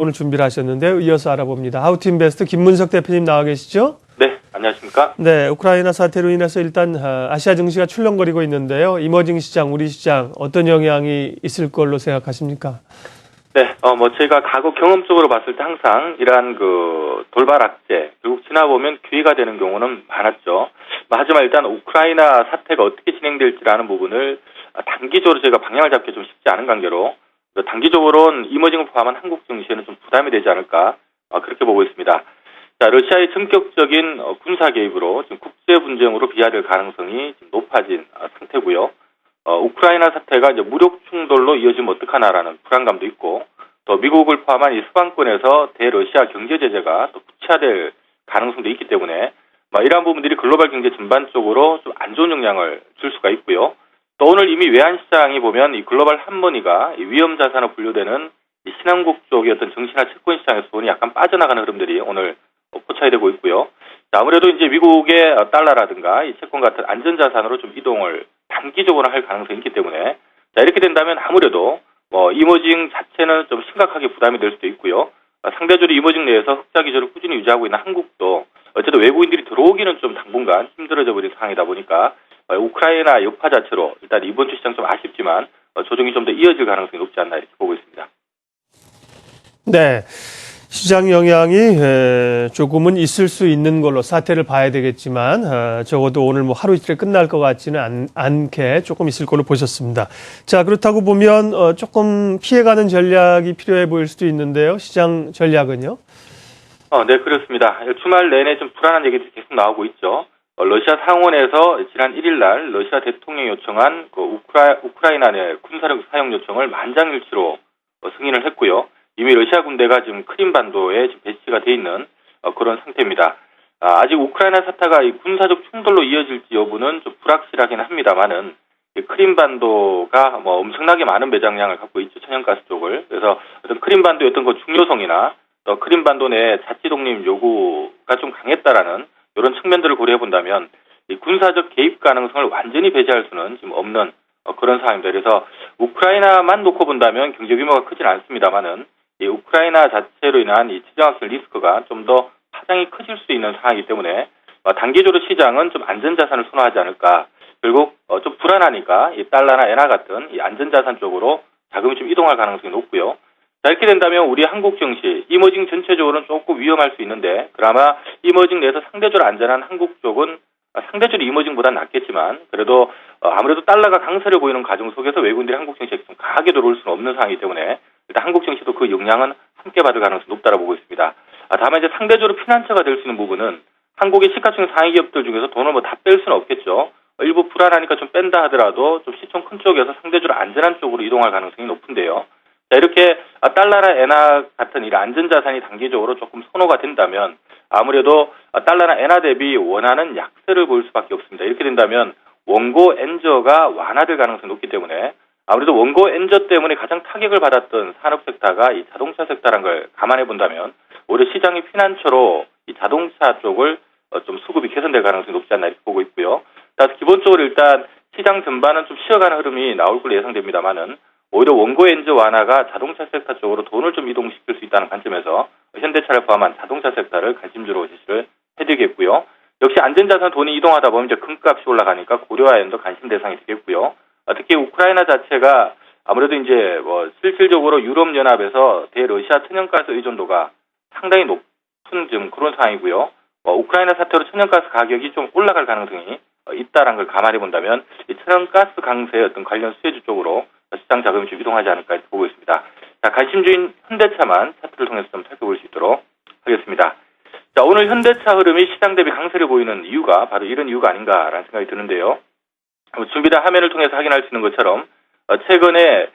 오늘 준비를 하셨는데요. 이어서 알아봅니다. 하우투인베스트 김문석 대표님 나와 계시죠? 네, 안녕하십니까? 네, 우크라이나 사태로 인해서 일단 아시아 증시가 출렁거리고 있는데요. 이머징 시장, 우리 시장 어떤 영향이 있을 걸로 생각하십니까? 네, 저희가 과거 경험적으로 봤을 때 항상 이러한 돌발 악재, 결국 지나보면 기회가 되는 경우는 많았죠. 하지만 일단 우크라이나 사태가 어떻게 진행될지라는 부분을 단기적으로 저희가 방향을 잡기 좀 쉽지 않은 관계로 단기적으로는 이머징을 포함한 한국 증시에는 좀 부담이 되지 않을까 그렇게 보고 있습니다. 자, 러시아의 전격적인 군사 개입으로 지금 국제 분쟁으로 비화될 가능성이 지금 높아진 상태고요. 우크라이나 사태가 이제 무력 충돌로 이어지면 어떡하나라는 불안감도 있고, 또 미국을 포함한 이 서방권에서 대러시아 경제 제재가 또 구체화될 가능성도 있기 때문에 이러한 부분들이 글로벌 경제 전반적으로 좀 안 좋은 영향을 줄 수가 있고요. 또 오늘 이미 외환 시장이 보면 이 글로벌 한머니가 이 위험 자산으로 분류되는 이 신흥국 쪽의 어떤 증시나 채권 시장에서 돈이 약간 빠져나가는 흐름들이 오늘 포착이 되고 있고요. 자, 아무래도 이제 미국의 달러라든가 이 채권 같은 안전 자산으로 좀 이동을 단기적으로 할 가능성이 있기 때문에, 자, 이렇게 된다면 아무래도 이머징 자체는 좀 심각하게 부담이 될 수도 있고요. 상대적으로 이머징 내에서 흑자 기조를 꾸준히 유지하고 있는 한국도 어쨌든 외국인들이 들어오기는 좀 당분간 힘들어져 버린 상황이다 보니까 우크라이나 여파 자체로 일단 이번 주 시장 좀 아쉽지만 조정이 좀 더 이어질 가능성이 높지 않나 이렇게 보고 있습니다. 네. 시장 영향이 조금은 있을 수 있는 걸로 사태를 봐야 되겠지만 적어도 오늘 하루 이틀에 끝날 것 같지는 않게 조금 있을 걸로 보셨습니다. 자, 그렇다고 보면 조금 피해가는 전략이 필요해 보일 수도 있는데요. 시장 전략은요? 네, 그렇습니다. 주말 내내 좀 불안한 얘기들이 계속 나오고 있죠. 러시아 상원에서 지난 1일 날 러시아 대통령이 요청한 우크라이나 내 군사력 사용 요청을 만장일치로 승인을 했고요. 이미 러시아 군대가 지금 크림반도에 지금 배치가 돼 있는 그런 상태입니다. 아직 우크라이나 사태가 이 군사적 충돌로 이어질지 여부는 좀 불확실하긴 합니다만은 크림반도가 엄청나게 많은 매장량을 갖고 있죠, 천연가스 쪽을. 그래서 어떤 크림반도의 어떤 중요성이나 또 크림반도 내 자치 독립 요구가 좀 강했다라는 이런 측면들을 고려해 본다면 이 군사적 개입 가능성을 완전히 배제할 수는 지금 없는 그런 상황입니다. 그래서 우크라이나만 놓고 본다면 경제 규모가 크진 않습니다만은 이 우크라이나 자체로 인한 이 지정학적 리스크가 좀 더 파장이 커질 수 있는 상황이기 때문에 단기적으로 시장은 좀 안전자산을 선호하지 않을까. 결국 좀 불안하니까 이 달러나 엔화 같은 이 안전자산 쪽으로 자금이 좀 이동할 가능성이 높고요. 자, 이렇게 된다면 우리 한국 증시, 이머징 전체적으로는 조금 위험할 수 있는데, 그나마 이머징 내에서 상대적으로 안전한 한국 쪽은 상대적으로 이머징보다는 낫겠지만, 그래도 아무래도 달러가 강세를 보이는 과정 속에서 외국인들이 한국 증시에 좀 강하게 들어올 수는 없는 상황이기 때문에 일단 한국 증시도 그 영향은 함께 받을 가능성이 높다고 보고 있습니다. 다만 이제 상대적으로 피난처가 될 수 있는 부분은 한국의 시가총 상위 기업들 중에서 돈을 다 뺄 수는 없겠죠. 일부 불안하니까 좀 뺀다 하더라도 좀 시총 큰 쪽에서 상대적으로 안전한 쪽으로 이동할 가능성이 높은데요. 자, 이렇게 달러나 엔화 같은 이 안전자산이 단기적으로 조금 선호가 된다면 아무래도 달러나 엔화 대비 원화는 약세를 보일 수밖에 없습니다. 이렇게 된다면 원고 엔저가 완화될 가능성이 높기 때문에 아무래도 원고 엔저 때문에 가장 타격을 받았던 산업 섹터가 이 자동차 섹터라는 걸 감안해 본다면 오히려 시장의 피난처로 이 자동차 쪽을 좀 수급이 개선될 가능성이 높지 않나 이렇게 보고 있고요. 따라서 기본적으로 일단 시장 전반은 좀 쉬어가는 흐름이 나올 걸로 예상됩니다만은 오히려 원고 엔저 완화가 자동차 섹터 쪽으로 돈을 좀 이동시킬 수 있다는 관점에서 현대차를 포함한 자동차 섹터를 관심주로 제시를 해드리겠고요. 역시 안전자산 돈이 이동하다 보면 이제 금값이 올라가니까 고려화엔도 관심 대상이 되겠고요. 특히 우크라이나 자체가 아무래도 이제 실질적으로 유럽연합에서 대러시아 천연가스 의존도가 상당히 높은 지금 그런 상황이고요. 우크라이나 사태로 천연가스 가격이 좀 올라갈 가능성이 있다라는 걸 감안해 본다면 이 천연가스 강세의 어떤 관련 수혜주 쪽으로 시장 자금이 좀 이동하지 않을까 이렇게 보고 있습니다. 자, 관심주인 현대차만 차트를 통해서 좀 살펴볼 수 있도록 하겠습니다. 자, 오늘 현대차 흐름이 시장 대비 강세를 보이는 이유가 바로 이런 이유가 아닌가라는 생각이 드는데요. 준비된 화면을 통해서 확인할 수 있는 것처럼 최근에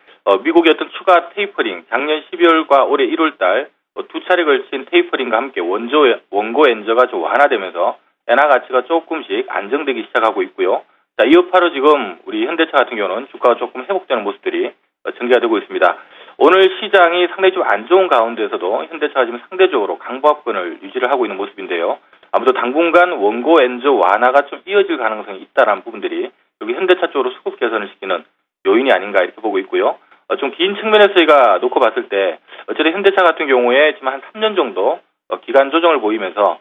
미국의 어떤 추가 테이퍼링, 작년 12월과 올해 1월달 두 차례 걸친 테이퍼링과 함께 원고 엔저가 좀 완화되면서 엔화 가치가 조금씩 안정되기 시작하고 있고요. 자, 이 여파로 지금 우리 현대차 같은 경우는 주가가 조금 회복되는 모습들이 전개가 되고 있습니다. 오늘 시장이 상당히 좀 안 좋은 가운데서도 현대차가 지금 상대적으로 강보합권을 유지를 하고 있는 모습인데요. 아무래도 당분간 원고 엔저 완화가 좀 이어질 가능성이 있다는 부분들이 여기 현대차 쪽으로 수급 개선을 시키는 요인이 아닌가 이렇게 보고 있고요. 좀 긴 측면에서 저희가 놓고 봤을 때 어쨌든 현대차 같은 경우에 지금 한 3년 정도 기간 조정을 보이면서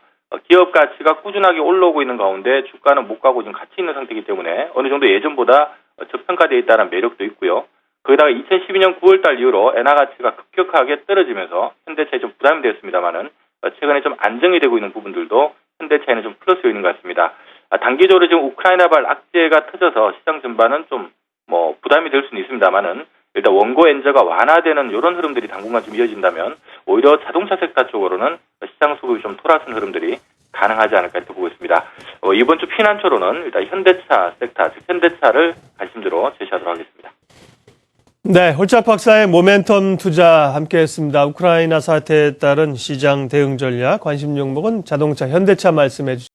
기업 가치가 꾸준하게 올라오고 있는 가운데 주가는 못 가고 지금 같이 있는 상태이기 때문에 어느 정도 예전보다 저평가되어 있다는 매력도 있고요. 거기다가 2012년 9월달 이후로 엔화 가치가 급격하게 떨어지면서 현대차에 좀 부담이 되었습니다만은 최근에 좀 안정이 되고 있는 부분들도 현대차에는 좀 플러스 요인인 것 같습니다. 단기적으로 지금 우크라이나발 악재가 터져서 시장 전반은 좀 부담이 될 수는 있습니다만은 일단 원고 엔저가 완화되는 이런 흐름들이 당분간 좀 이어진다면 오히려 자동차 섹터 쪽으로는 시장 수급이 좀 돌아선 흐름들이 가능하지 않을까 이렇게 보고 있습니다. 이번 주 피난처로는 일단 현대차 섹터, 즉 현대차를 관심주로 제시하도록 하겠습니다. 네, 홀짝 박사의 모멘텀 투자 함께했습니다. 우크라이나 사태에 따른 시장 대응 전략, 관심 종목은 자동차, 현대차 말씀해 주셨습니다.